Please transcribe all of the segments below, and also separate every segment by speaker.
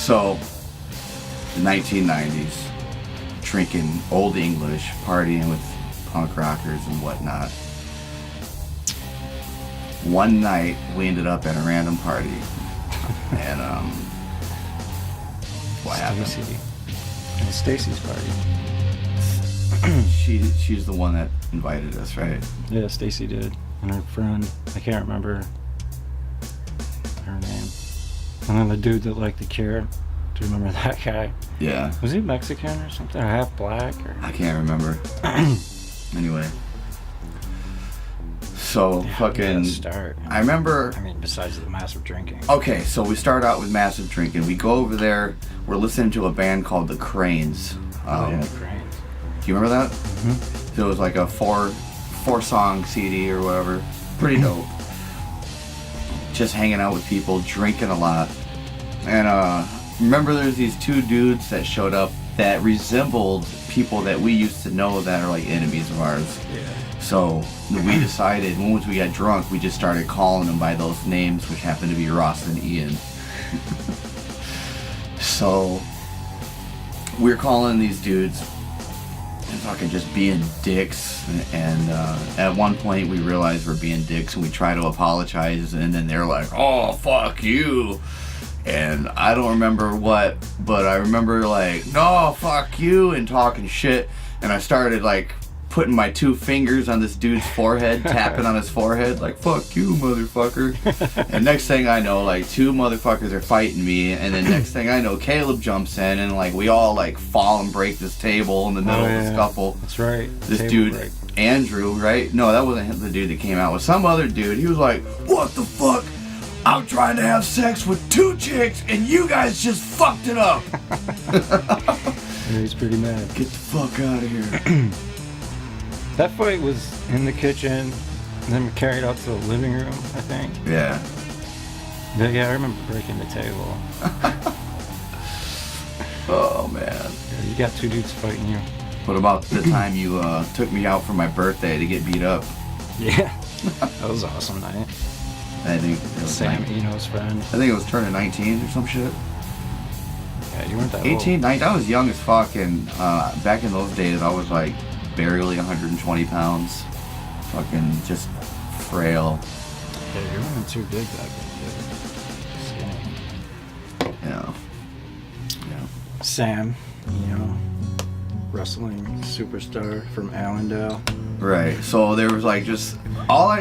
Speaker 1: So, the 1990s, drinking Old English, partying with punk rockers and whatnot. One night, we ended up at a random party, and what happened?
Speaker 2: It was Stacy's party.
Speaker 1: She's the one that invited us, right?
Speaker 2: Yeah, Stacy did, and her friend. I can't remember her name. And then the dude that liked The Cure. Do you remember that guy?
Speaker 1: Yeah.
Speaker 2: Was he Mexican or something? Or half black? Or?
Speaker 1: I can't remember. Anyway. So,
Speaker 2: Yeah,
Speaker 1: fucking...
Speaker 2: Start.
Speaker 1: I remember...
Speaker 2: I mean, besides the massive drinking.
Speaker 1: Okay, so we start out with massive drinking. We go over there. We're listening to a band called The Cranes.
Speaker 2: Cranes.
Speaker 1: Do you remember that?
Speaker 2: Mm-hmm.
Speaker 1: So it was like a four-song CD or whatever. Pretty dope. Just hanging out with people, drinking a lot. And remember there's these two dudes that showed up that resembled people that we used to know that are like enemies of ours.
Speaker 2: Yeah.
Speaker 1: So we decided, once we got drunk, we just started calling them by those names, which happened to be Ross and Ian. So we're calling these dudes and fucking just being dicks. And at one point we realized we're being dicks and we try to apologize, and then they're like, "Oh, fuck you." And I don't remember what, but I remember like, "No, fuck you," and talking shit. And I started like putting my two fingers on this dude's forehead, tapping on his forehead, like, "Fuck you, motherfucker." And next thing I know, like, two motherfuckers are fighting me, and then next thing I know, Caleb jumps in, and like, we all like fall and break this table in the middle of the scuffle.
Speaker 2: That's right.
Speaker 1: This dude, break. Andrew, right? No, that wasn't the dude that came out. It was some other dude. He was like, "What the fuck? I'm trying to have sex with two chicks, and you guys just fucked it up."
Speaker 2: Yeah, he's pretty mad.
Speaker 1: Get the fuck out of here.
Speaker 2: That fight was in the kitchen, and then we carried out to the living room, I think.
Speaker 1: Yeah.
Speaker 2: Yeah, I remember breaking the table.
Speaker 1: Oh, man.
Speaker 2: Yeah, you got two dudes fighting you.
Speaker 1: What about the time you took me out for my birthday to get beat up?
Speaker 2: Yeah. That was an awesome night.
Speaker 1: I think it was
Speaker 2: Sam Eno's friend.
Speaker 1: I think it was turning 19 or some shit.
Speaker 2: Yeah, you weren't that
Speaker 1: 18,
Speaker 2: old.
Speaker 1: 19, I was young as fuck, and back in those days, I was like barely 120 pounds. Fucking just frail.
Speaker 2: Yeah, you weren't too big back then, dude. Skinny.
Speaker 1: Yeah.
Speaker 2: Sam, wrestling superstar from Allendale.
Speaker 1: Right. So there was like just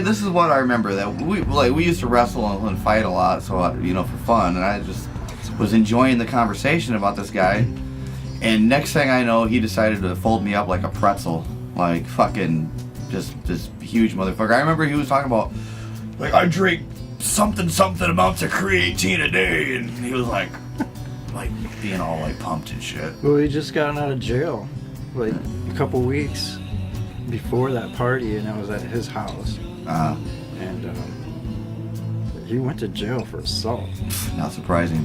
Speaker 1: this is what I remember, that we used to wrestle and fight a lot, so for fun, and I just was enjoying the conversation about this guy. And next thing I know, he decided to fold me up like a pretzel, like fucking just this huge motherfucker. I remember he was talking about like, "I drink something amounts of creatine a day," and he was like being all like pumped and shit.
Speaker 2: Well, he just gotten out of jail like a couple weeks before that party, and I was at his house. And he went to jail for assault.
Speaker 1: Not surprising.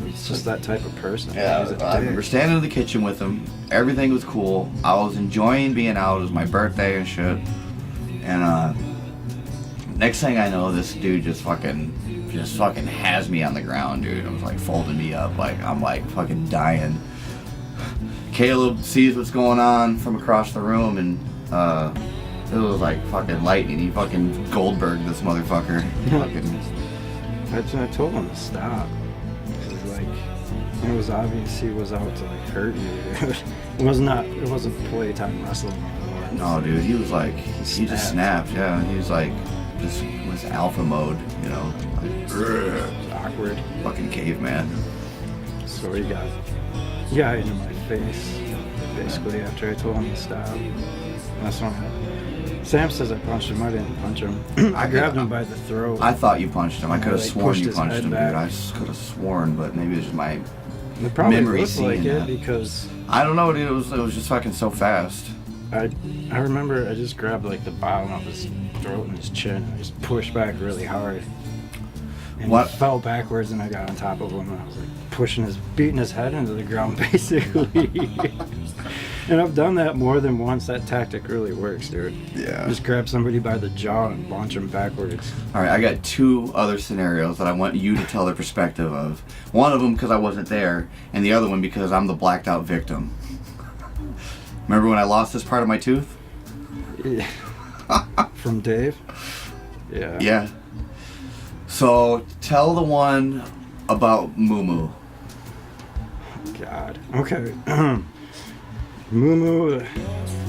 Speaker 2: He's just that type of person.
Speaker 1: Yeah, I remember standing in the kitchen with him. Everything was cool. I was enjoying being out. It was my birthday and shit. And next thing I know, this dude just fucking has me on the ground, dude. It was like folding me up. Like I'm like fucking dying. Caleb sees what's going on from across the room, and it was like fucking lightning. He fucking Goldberg this motherfucker.
Speaker 2: I told him to stop. It was obvious he was out to like hurt you. It wasn't playtime wrestling anymore.
Speaker 1: No, dude, he was like, he just snapped. Yeah, he was like, just was alpha mode, like,
Speaker 2: it was awkward.
Speaker 1: Fucking caveman.
Speaker 2: So he got into my face, basically, after I told him to stop. That's when Sam says I punched him. I didn't punch him. I grabbed him by the throat.
Speaker 1: I thought you punched him. I could have sworn you punched him, dude.
Speaker 2: Back.
Speaker 1: I could have sworn, but maybe it's just my
Speaker 2: It probably
Speaker 1: memory
Speaker 2: looked like
Speaker 1: seeing
Speaker 2: it
Speaker 1: that.
Speaker 2: because
Speaker 1: I don't know, dude. It was just fucking so fast.
Speaker 2: I remember I just grabbed like the bottom of his throat and his chin and I just pushed back really hard. And he fell backwards and I got on top of him and I was like beating his head into the ground basically. And I've done that more than once. That tactic really works, dude.
Speaker 1: Yeah.
Speaker 2: Just grab somebody by the jaw and launch them backwards.
Speaker 1: All right, I got 2 other scenarios that I want you to tell the perspective of. One of them because I wasn't there, and the other one because I'm the blacked out victim. Remember when I lost this part of my tooth?
Speaker 2: Yeah. From Dave? Yeah.
Speaker 1: Yeah. So tell the one about Moo Moo.
Speaker 2: God. Okay. Moo Moo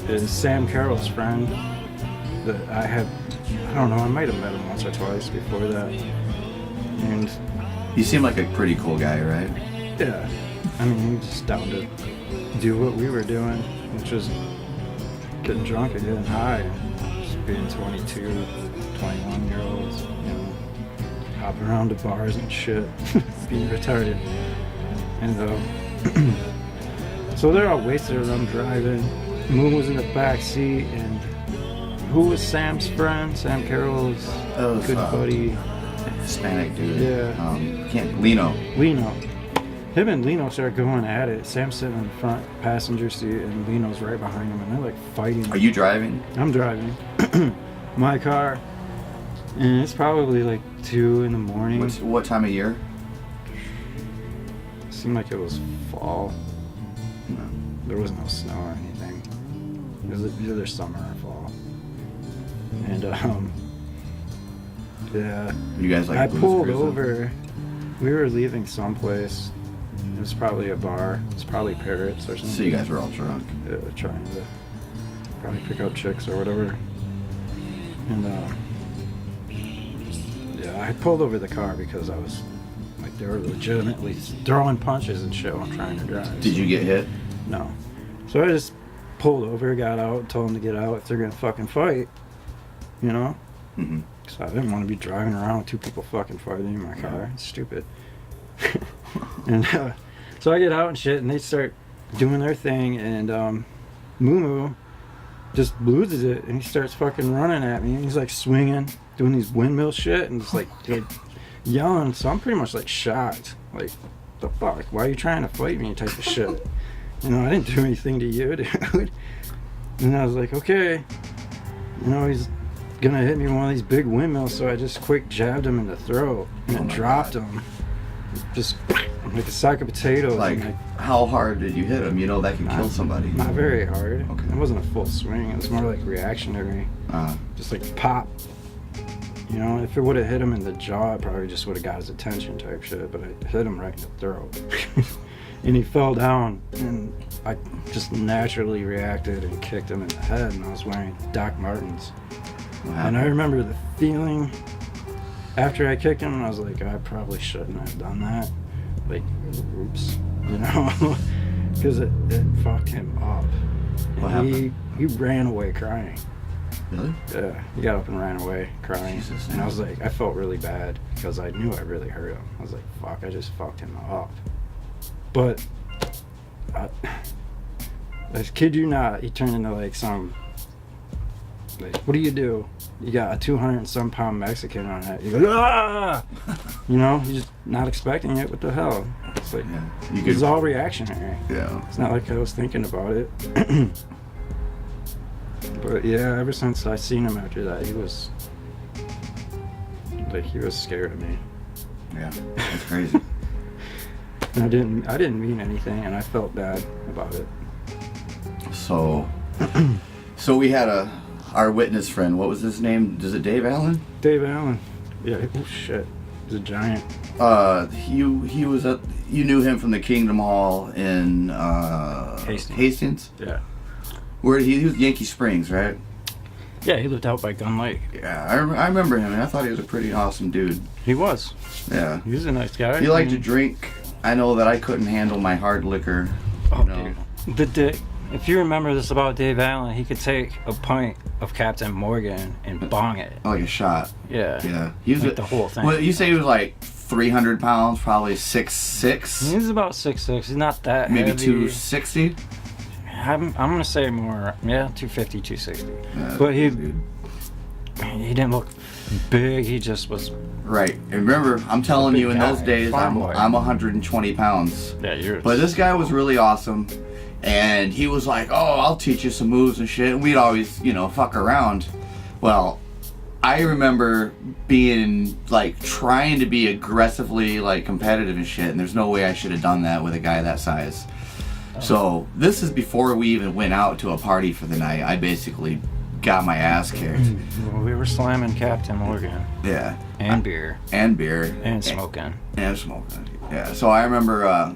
Speaker 2: is Sam Carroll's friend that I don't know, I might have met him once or twice before that. And
Speaker 1: You seem like a pretty cool guy, right?
Speaker 2: yeah, I mean, he's just down to do what we were doing, which was getting drunk and getting high and just being 22, 21-year-olds, you know, hopping around to bars and shit, being retarded. And so they're all wasted as I'm driving. Moon was in the back seat, and who was Sam's friend? Sam Carroll's good buddy.
Speaker 1: Hispanic dude.
Speaker 2: Yeah.
Speaker 1: Lino.
Speaker 2: Him and Lino started going at it. Sam's sitting in the front passenger seat, and Lino's right behind him, and they're like fighting.
Speaker 1: Are you driving?
Speaker 2: I'm driving my car, and it's probably like 2 in the morning.
Speaker 1: What time of year?
Speaker 2: It seemed like it was fall.
Speaker 1: No.
Speaker 2: There was no snow or anything. It was either summer or fall. And yeah.
Speaker 1: You guys like
Speaker 2: I
Speaker 1: booze
Speaker 2: pulled
Speaker 1: cruising?
Speaker 2: over. We were leaving someplace. It was probably a bar. It's probably Parrots or something.
Speaker 1: So you guys were all drunk.
Speaker 2: Trying to probably pick up chicks or whatever. And yeah, I pulled over the car because I was like, they were legitimately throwing punches and shit while I'm trying to drive.
Speaker 1: Did you get hit?
Speaker 2: No. So I just pulled over, got out, told them to get out if they're gonna fucking fight. You know?
Speaker 1: Mm-hmm.
Speaker 2: So I didn't want to be driving around with 2 people fucking fighting in my car. It's stupid. And so I get out and shit, and they start doing their thing, and Moo Moo just loses it, and he starts fucking running at me, and he's like swinging, doing these windmill shit, and just like yelling. So I'm pretty much like shocked. Like, the fuck? Why are you trying to fight me? Type of shit. You know, I didn't do anything to you, dude. And I was like, okay. You know, he's gonna hit me with one of these big windmills, so I just quick jabbed him in the throat and dropped him. Just like a sack of potatoes.
Speaker 1: Like, how hard did you hit him? You know that can kill somebody.
Speaker 2: Not very hard.
Speaker 1: Okay.
Speaker 2: It wasn't a full swing. It was more like reactionary. Just like pop. You know, if it would have hit him in the jaw, it probably just would have got his attention type shit. But I hit him right in the throat. And he fell down, and I just naturally reacted and kicked him in the head, and I was wearing Doc Martens. And I remember the feeling after I kicked him, and I was like, I probably shouldn't have done that. Like, oops, you know? Because it fucked him up. And
Speaker 1: What happened?
Speaker 2: He ran away crying.
Speaker 1: Really?
Speaker 2: Yeah, he got up and ran away crying.
Speaker 1: Jesus,
Speaker 2: and I was like, I felt really bad because I knew I really hurt him. I was like, fuck, I just fucked him up. But I kid you not, he turned into like some, like, what do? You got a 200 and some pound Mexican on it. You go, ah! You know, you're just not expecting it. What the hell? It's like,
Speaker 1: Yeah.
Speaker 2: it's all reactionary.
Speaker 1: Yeah.
Speaker 2: It's not like I was thinking about it. But yeah, ever since I seen him after that, he was scared of me.
Speaker 1: Yeah. That's crazy.
Speaker 2: And I didn't mean anything, and I felt bad about it.
Speaker 1: So we had our witness friend. What was his name? Is it Dave Allen?
Speaker 2: Dave Allen. Yeah. Oh shit. He's a giant.
Speaker 1: He was at. You knew him from the Kingdom Hall in Hastings.
Speaker 2: Yeah.
Speaker 1: Where he was Yankee Springs, right?
Speaker 2: Yeah, he lived out by Gun Lake.
Speaker 1: Yeah, I remember him, and I thought he was a pretty awesome dude.
Speaker 2: He was.
Speaker 1: Yeah.
Speaker 2: He was a nice guy.
Speaker 1: He liked to drink. I know that I couldn't handle my hard liquor.
Speaker 2: Oh,
Speaker 1: You know.
Speaker 2: dude. If you remember this about Dave Allen, he could take a pint of Captain Morgan and bong it.
Speaker 1: Like a shot.
Speaker 2: Yeah.
Speaker 1: Yeah. He was
Speaker 2: Like the whole thing.
Speaker 1: Well, you say he was like 300 pounds, probably 6'6",
Speaker 2: He's about 6'6". He's not that
Speaker 1: maybe
Speaker 2: heavy.
Speaker 1: 260.
Speaker 2: I'm gonna say more. Yeah, 250, 260.
Speaker 1: Yeah,
Speaker 2: But he
Speaker 1: dude.
Speaker 2: didn't look big. He just was.
Speaker 1: Right. And remember, I'm telling
Speaker 2: big
Speaker 1: you, in
Speaker 2: guy,
Speaker 1: those days,
Speaker 2: farm
Speaker 1: I'm
Speaker 2: boy.
Speaker 1: 120 pounds.
Speaker 2: Yeah, you're.
Speaker 1: But this guy was really awesome. And he was like, oh, I'll teach you some moves and shit. And we'd always, fuck around. Well, I remember being, like, trying to be aggressively, like, competitive and shit. And there's no way I should have done that with a guy that size. So this is before we even went out to a party for the night. I basically got my ass kicked.
Speaker 2: Well, we were slamming Captain Morgan.
Speaker 1: Yeah.
Speaker 2: And beer.
Speaker 1: And beer.
Speaker 2: And smoking.
Speaker 1: And smoking. Yeah. So I remember,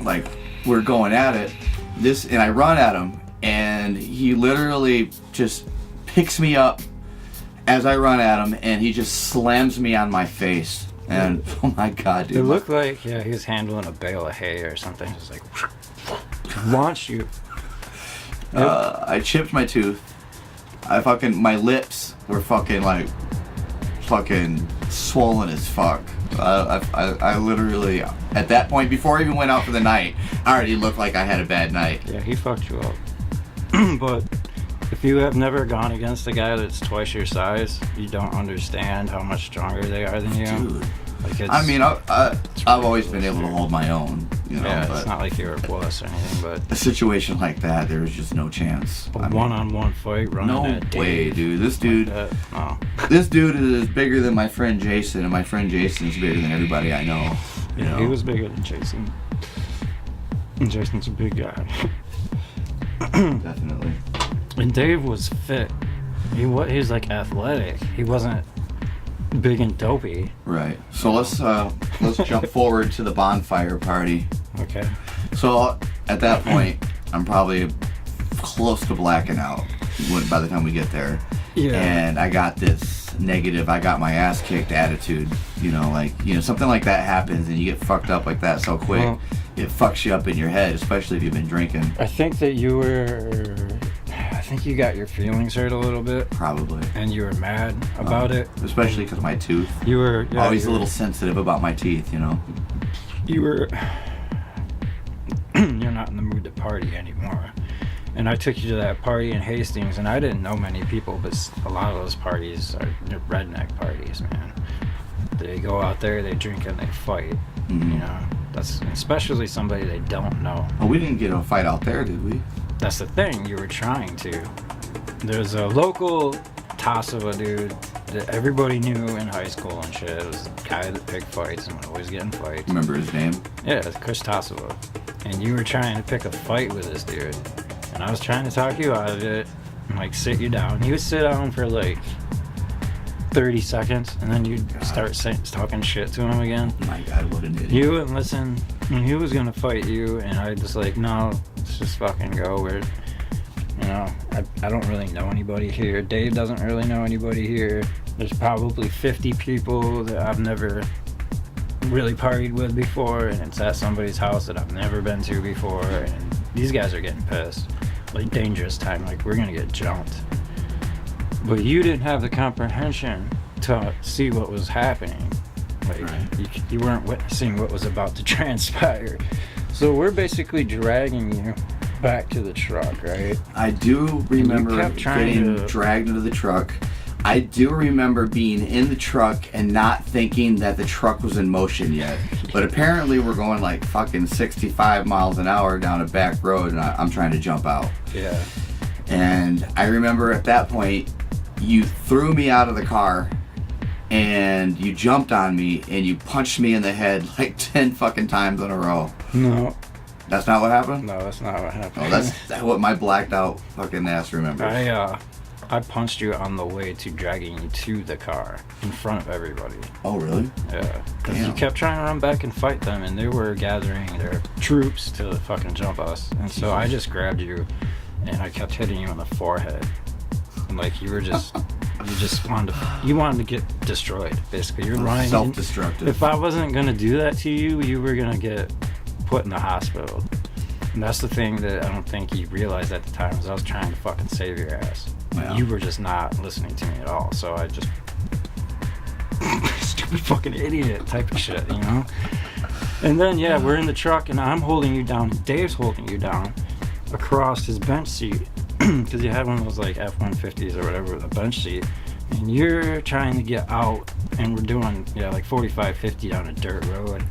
Speaker 1: like, we're going at it. And I run at him, and he literally just picks me up as I run at him, and he just slams me on my face. And oh my god, dude!
Speaker 2: It looked like he was handling a bale of hay or something. Just like launched you.
Speaker 1: I chipped my tooth. My lips were fucking swollen as fuck. I literally, at that point, before I even went out for the night, I already looked like I had a bad night.
Speaker 2: Yeah, he fucked you up. But if you have never gone against a guy that's twice your size, you don't understand how much stronger they are than you.
Speaker 1: Dude.
Speaker 2: Like
Speaker 1: I mean, I've always been able to hold my own,
Speaker 2: Yeah,
Speaker 1: but
Speaker 2: it's not like you're a wuss or anything, but
Speaker 1: a situation like that, there was just no chance.
Speaker 2: A one-on-one fight running
Speaker 1: no
Speaker 2: at Dave
Speaker 1: way, dude. This dude,
Speaker 2: no.
Speaker 1: This dude is bigger than my friend Jason, and my friend Jason is bigger than everybody I know.
Speaker 2: Yeah, he was bigger than Jason. And Jason's a big guy.
Speaker 1: Definitely.
Speaker 2: And Dave was fit. He was like athletic. He wasn't big and dopey.
Speaker 1: Right. So let's jump forward to the bonfire party.
Speaker 2: Okay.
Speaker 1: So at that point, I'm probably close to blacking out by the time we get there.
Speaker 2: Yeah.
Speaker 1: And I got this negative, I got my ass kicked attitude. Something like that happens and you get fucked up like that so quick. Well, it fucks you up in your head, especially if you've been drinking.
Speaker 2: I think you got your feelings hurt a little bit.
Speaker 1: Probably.
Speaker 2: And you were mad about it.
Speaker 1: Especially because my tooth.
Speaker 2: You were
Speaker 1: always a little sensitive about my teeth,
Speaker 2: You were. You're not in the mood to party anymore. And I took you to that party in Hastings, and I didn't know many people, but a lot of those parties are redneck parties, man. They go out there, they drink, and they fight.
Speaker 1: Mm-hmm.
Speaker 2: That's especially somebody they don't know.
Speaker 1: Well, we didn't get in a fight out there, did we?
Speaker 2: That's the thing, you were trying to. There's a local Tassava dude that everybody knew in high school and shit. It was a guy that picked fights and would always get in fights.
Speaker 1: Remember his name?
Speaker 2: Yeah, it's Chris Tassava. And you were trying to pick a fight with this dude. And I was trying to talk you out of it and sit you down. He would sit down for 30 seconds, and then you'd start talking shit to him again.
Speaker 1: Oh my god, what an idiot.
Speaker 2: You wouldn't listen, and he was gonna fight you, and I just no, let's just fucking go. I don't really know anybody here. Dave doesn't really know anybody here. There's probably 50 people that I've never really partied with before, and it's at somebody's house that I've never been to before, and these guys are getting pissed. Dangerous time, we're gonna get jumped. But you didn't have the comprehension to see what was happening.
Speaker 1: Right.
Speaker 2: You weren't witnessing what was about to transpire. So we're basically dragging you back to the truck, right?
Speaker 1: I do remember getting dragged into the truck. I do remember being in the truck and not thinking that the truck was in motion yet. But apparently we're going fucking 65 miles an hour down a back road, and I'm trying to jump out.
Speaker 2: Yeah.
Speaker 1: And I remember at that point, you threw me out of the car, and you jumped on me, and you punched me in the head 10 fucking times in a row.
Speaker 2: No.
Speaker 1: That's not what happened?
Speaker 2: No, that's not what happened.
Speaker 1: Oh, that's what my blacked out fucking ass remembers.
Speaker 2: I punched you on the way to dragging you to the car in front of everybody.
Speaker 1: Oh, really?
Speaker 2: Yeah. Because you kept trying to run back and fight them, and they were gathering their troops to fucking jump us. And so I just grabbed you, and I kept hitting you on the forehead. And you were just, you wanted to get destroyed, basically. You're running.
Speaker 1: Self-destructive.
Speaker 2: If I wasn't going to do that to you, you were going to get put in the hospital. And that's the thing that I don't think you realized at the time, was I was trying to fucking save your ass.
Speaker 1: Wow.
Speaker 2: You were just not listening to me at all, so I just stupid fucking idiot type of shit, And then we're in the truck, and I'm holding you down, and Dave's holding you down across his bench seat, because you had one of those F-150s or whatever with a bench seat, and you're trying to get out, and we're doing 45, 50 down a dirt road,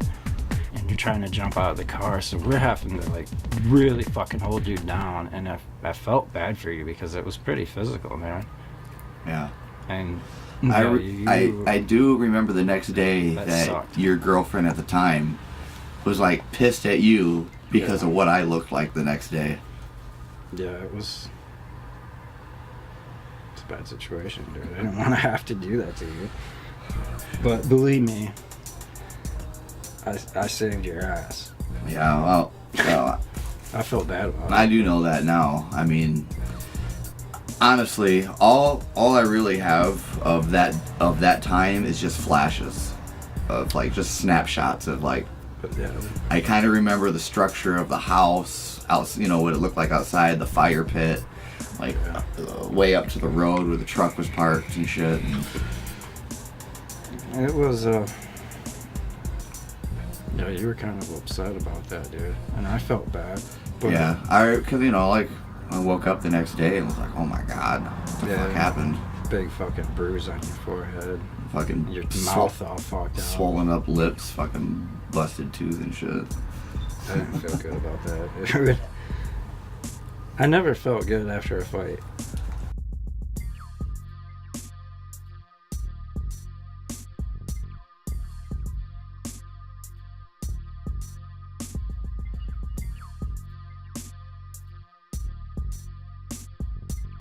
Speaker 2: and you're trying to jump out of the car, so we're having to like really fucking hold you down, and I felt bad for you because it was pretty physical, man.
Speaker 1: Yeah.
Speaker 2: And
Speaker 1: I do remember the next day that
Speaker 2: sucked.
Speaker 1: Your girlfriend at the time was like pissed at you because of what I looked like the next day.
Speaker 2: Yeah, it's a bad situation, dude. I didn't want to have to do that to you. But believe me, I saved your ass.
Speaker 1: Yeah, well,
Speaker 2: I felt bad about it.
Speaker 1: I do know that now. I mean, honestly, all I really have of that time is just flashes of like just snapshots of like.
Speaker 2: But yeah,
Speaker 1: I kind of remember the structure of the house, out, you know, what it looked like outside, the fire pit, like way up to the road where the truck was parked and shit. And
Speaker 2: it was yeah, you were kind of upset about that, dude, and I felt bad. But
Speaker 1: yeah, because you know, like I woke up the next day and was like, oh my god, what the fuck happened?
Speaker 2: Big fucking bruise on your forehead.
Speaker 1: Fucking
Speaker 2: your mouth all fucked out.
Speaker 1: Swollen up lips, fucking busted tooth and shit.
Speaker 2: I didn't feel good about that. I never felt good after a fight.